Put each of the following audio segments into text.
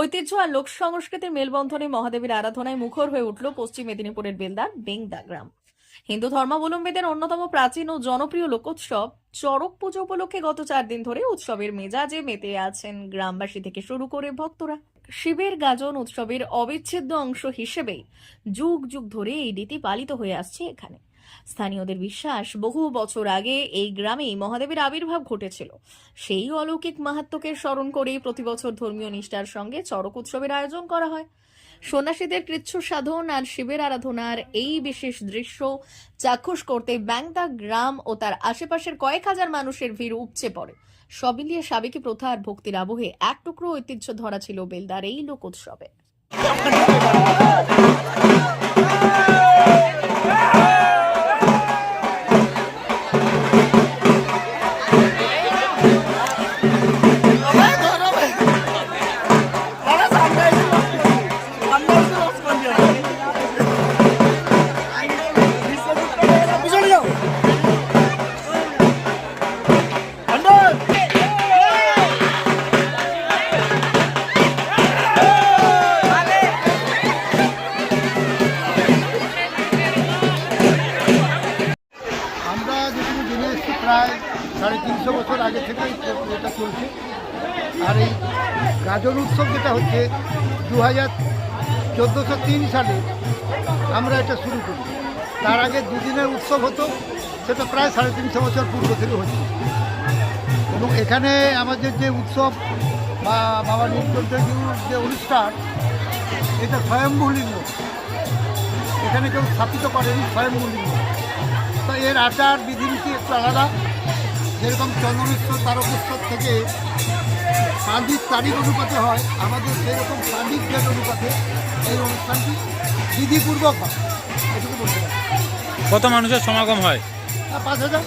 ঐতিহ্য আর লোক সংস্কৃতির মেলবন্ধনে মহাদেবীর আরাধনায় মুখর হয়ে উঠল পশ্চিম মেদিনীপুরের বেলদার বেংদা গ্রাম। হিন্দু ধর্মাবলম্বীদের অন্যতম প্রাচীন ও জনপ্রিয় লোকোৎসব চড়ক পুজো উপলক্ষে গত 4 দিন ধরে উৎসবের মেজাজে মেতে আছেন গ্রামবাসী থেকে শুরু করে ভক্তরা। শিবের গাজন উৎসবের অবিচ্ছেদ্য অংশ হিসেবেই যুগ যুগ ধরে এই রীতি পালিত হয়ে আসছে এখানে। স্থানীয়দের বিশ্বাস, বহু বছর আগে এই গ্রামেই মহাদেবের আবির্ভাব ঘটেছিল। সেই অলৌকিক মাহাত্ম্যকে স্মরণ করেই প্রতি বছর ধর্মীয় নিষ্ঠার সঙ্গে চড়ক উৎসবের আয়োজন করা হয়। সন্ন্যাসীদের কৃচ্ছ সাধন আর শিবের আরাধনার এই বিশেষ দৃশ্য চাক্ষুষ করতে ব্যাংদা গ্রাম ও তার আশেপাশের কয়েক হাজার মানুষের ভিড় উপচে পড়ে। সব মিলিয়ে সাবেকি প্রথা আর ভক্তির আবহে এক টুকরো ঐতিহ্য ধরা ছিল বেলদার এই লোক উৎসবে। প্রায় 350 বছর আগে থেকেই এটা চলছে। আর এই গাজন উৎসব যেটা হচ্ছে 1403 সালে আমরা এটা শুরু করি। তার আগে দুদিনের উৎসব হতো, সেটা প্রায় 350 বছর পূর্ব থেকে হচ্ছে। এবং এখানে আমাদের যে উৎসব বা বাবা নীলকণ্ঠজিউর যে অনুষ্ঠান, এটা স্বয়ম্ভূ লিঙ্গ, এখানে কেউ স্থাপিত করেনি, স্বয়ম্ভূ লিঙ্গ। তো এর আচার বিধিনীতি একটু আলাদা। যেরকম চন্দনেশ্বর তারকেশ্বর থেকে সান্দিক তারিখ অনুপাতে হয়, আমাদের সেরকম সান্দিক ডেট অনুপাতে এই অনুষ্ঠানটি বিধিপূর্বক হয়, এটুকু বলতে পারি। কত মানুষের সমাগম হয়? 5000।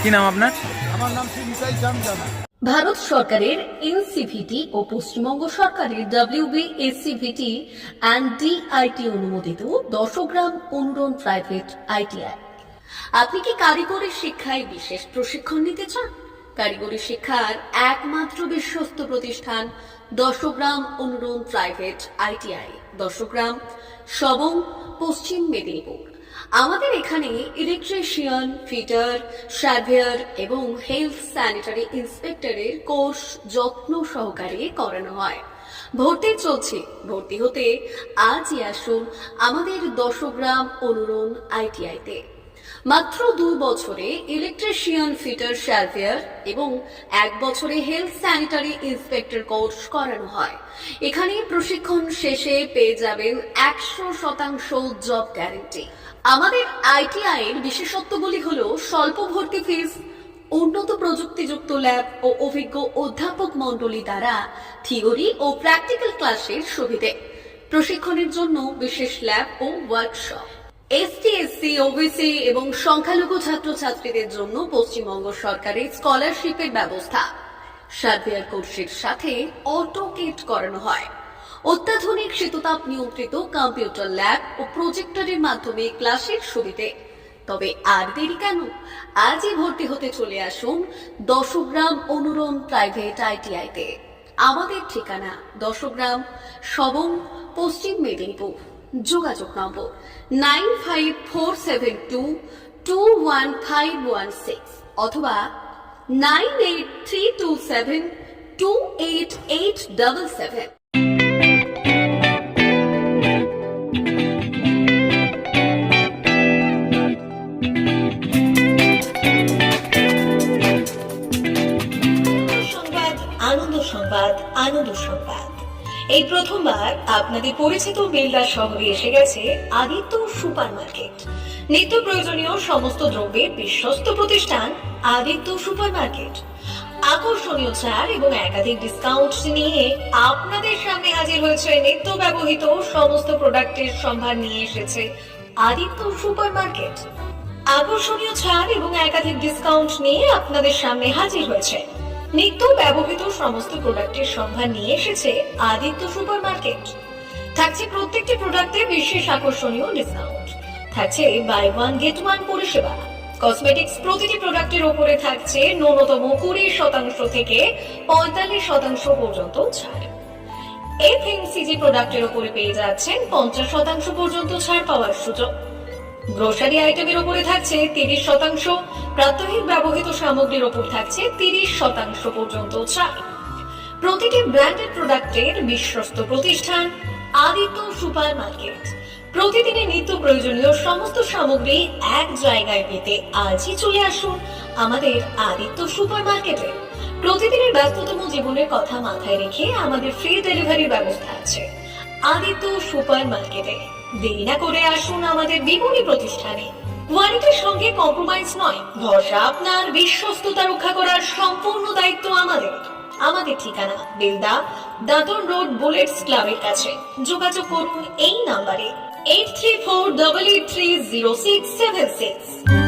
কি নাম আপনার? আমার নাম শ্রী নিতাই চাঁদ জানা। ভারত সরকারের এনসিভিটি ও পশ্চিমবঙ্গ সরকারের WBSCVT অ্যান্ড DIT অনুমোদিত 10 গ্রাম অনুরণ প্রাইভেট ITI। আপনি কি কারিগরি শিক্ষায় বিশেষ প্রশিক্ষণ নিতে চান? কারিগরি শিক্ষার একমাত্র বিশ্বস্ত প্রতিষ্ঠান 10 গ্রাম অনুরণ প্রাইভেট ITI, 10 গ্রাম, সবং, পশ্চিম মেদিনীপুর। আমাদের এখানে ইলেকট্রিশিয়ান, ফিটার, সার্ভেয়ার এবং হেলথ স্যানিটারি ইন্সপেক্টরের কোর্স যত্ন সহকারে করানো হয়। ভর্তি চলছে। ভর্তি হতে আজই আসুন আমাদের 10 গ্রাম অনুরণ ITI-তে। মাত্র 2 বছরে ইলেকট্রিশিয়ান, ফিটার, সার্ভেয়ার এবং 1 বছরে হেলথ স্যানিটারি ইন্সপেক্টর কোর্স করানো হয়। এখানে প্রশিক্ষণ শেষে পেয়ে যাবেন 100% জব গ্যারান্টি। আমাদের ITI এর বিশেষত্বগুলি হলো স্বল্প ভর্তি ফিস, উন্নত প্রযুক্তিযুক্ত ল্যাব ও অভিজ্ঞ অধ্যাপক মণ্ডলী দ্বারা থিওরি ও প্র্যাকটিক্যাল ক্লাসের সুবিধে, প্রশিক্ষণের জন্য বিশেষ ল্যাব ও ওয়ার্কশপ, ST, SC, OBC এবং সংখ্যালঘু ছাত্রছাত্রীদের জন্য পশ্চিমবঙ্গ সরকারের স্কলারশিপের ব্যবস্থা। সার্ভেয়ার কোর্সের সাথে অটোকেট করানো হয়। অত্যাধুনিক শীততাপ নিয়ন্ত্রিত কম্পিউটার ল্যাব ও প্রজেক্টরের মাধ্যমে ক্লাসের সুবিধে। তবে আর দেরি কেন? আজই ভর্তি হতে চলে আসুন 10 গ্রাম অনুরণ প্রাইভেট ITI-তে। আমাদের ঠিকানা 10 গ্রাম, সবং, পশ্চিম মেদিনীপুর। যোগাযোগ নম্বর 9547221516 অথবা 9832728877। আনন্দ সংবাদ, আনন্দ সংবাদ। এই প্রথমবার আপনাদের পরিচিত বেলদা শহরে এসে গেছে আদিত্য সুপার মার্কেট। নিত্য প্রয়োজনীয় সমস্ত দ্রব্যের বিশ্বস্ত প্রতিষ্ঠান আদিত্য সুপার মার্কেট। আকর্ষণীয় ছাড় এবং একাধিক ডিসকাউন্ট নিয়ে আপনাদের সামনে হাজির হয়েছে। নিত্য ব্যবহৃত সমস্ত প্রোডাক্টের সম্ভার নিয়ে এসেছে আদিত্য সুপার মার্কেট। আকর্ষণীয় ছাড় এবং একাধিক ডিসকাউন্ট নিয়ে আপনাদের সামনে হাজির হয়েছে। নিত্য ব্যবহৃত সমস্ত প্রোডাক্টের সম্ভার নিয়ে এসেছে আদিত্য সুপার মার্কেট। থাকছে প্রত্যেকটি প্রোডাক্টে বিশেষ আকর্ষণীয় ডিসকাউন্ট। থাকছে বাই ওয়ান গেট ওয়ান পরিষেবা। কসমেটিক্স প্রতিটি প্রোডাক্টের উপরে থাকছে ন্যূনতম 20% থেকে 45% পর্যন্ত ছাড়। এফএমসিজি প্রোডাক্টের উপরে পেয়ে যাচ্ছেন 50% পর্যন্ত ছাড় পাওয়ার সুযোগ। গ্রোসারি আইটেমের উপরে থাকছে 30%, প্রাত্যহিক ব্যবহৃত সামগ্রীর উপর থাকছে 30% পর্যন্ত ছাড়। প্রতিটি ব্র্যান্ডেড প্রোডাক্টের বিশ্বস্ত প্রতিষ্ঠান আদিত্য সুপার মার্কেট। প্রতিদিনের নিত্য প্রয়োজনীয় সমস্ত সামগ্রী এক জায়গায় পেতে আজই চলে আসুন আমাদের আদিত্য সুপার মার্কেটে। প্রতিদিনের ব্যস্ততম জীবনের কথা মাথায় রেখে আমাদের ফ্রি ডেলিভারির ব্যবস্থা আছে আদিত্য সুপার মার্কেটে। দেরি না করে আসুন আমাদের বিপণী প্রতিষ্ঠানে। কোয়ালিটির সঙ্গে কম্প্রোমাইজ নয়, ভরসা আপনার, বিশ্বস্ততা রক্ষা করার সম্পূর্ণ দায়িত্ব আমাদের। আমাদের ঠিকানা বেলদা, দাঁতন রোড, বুলেটস ক্লাবের কাছে। যোগাযোগ করুন এই নাম্বারে 8348830676।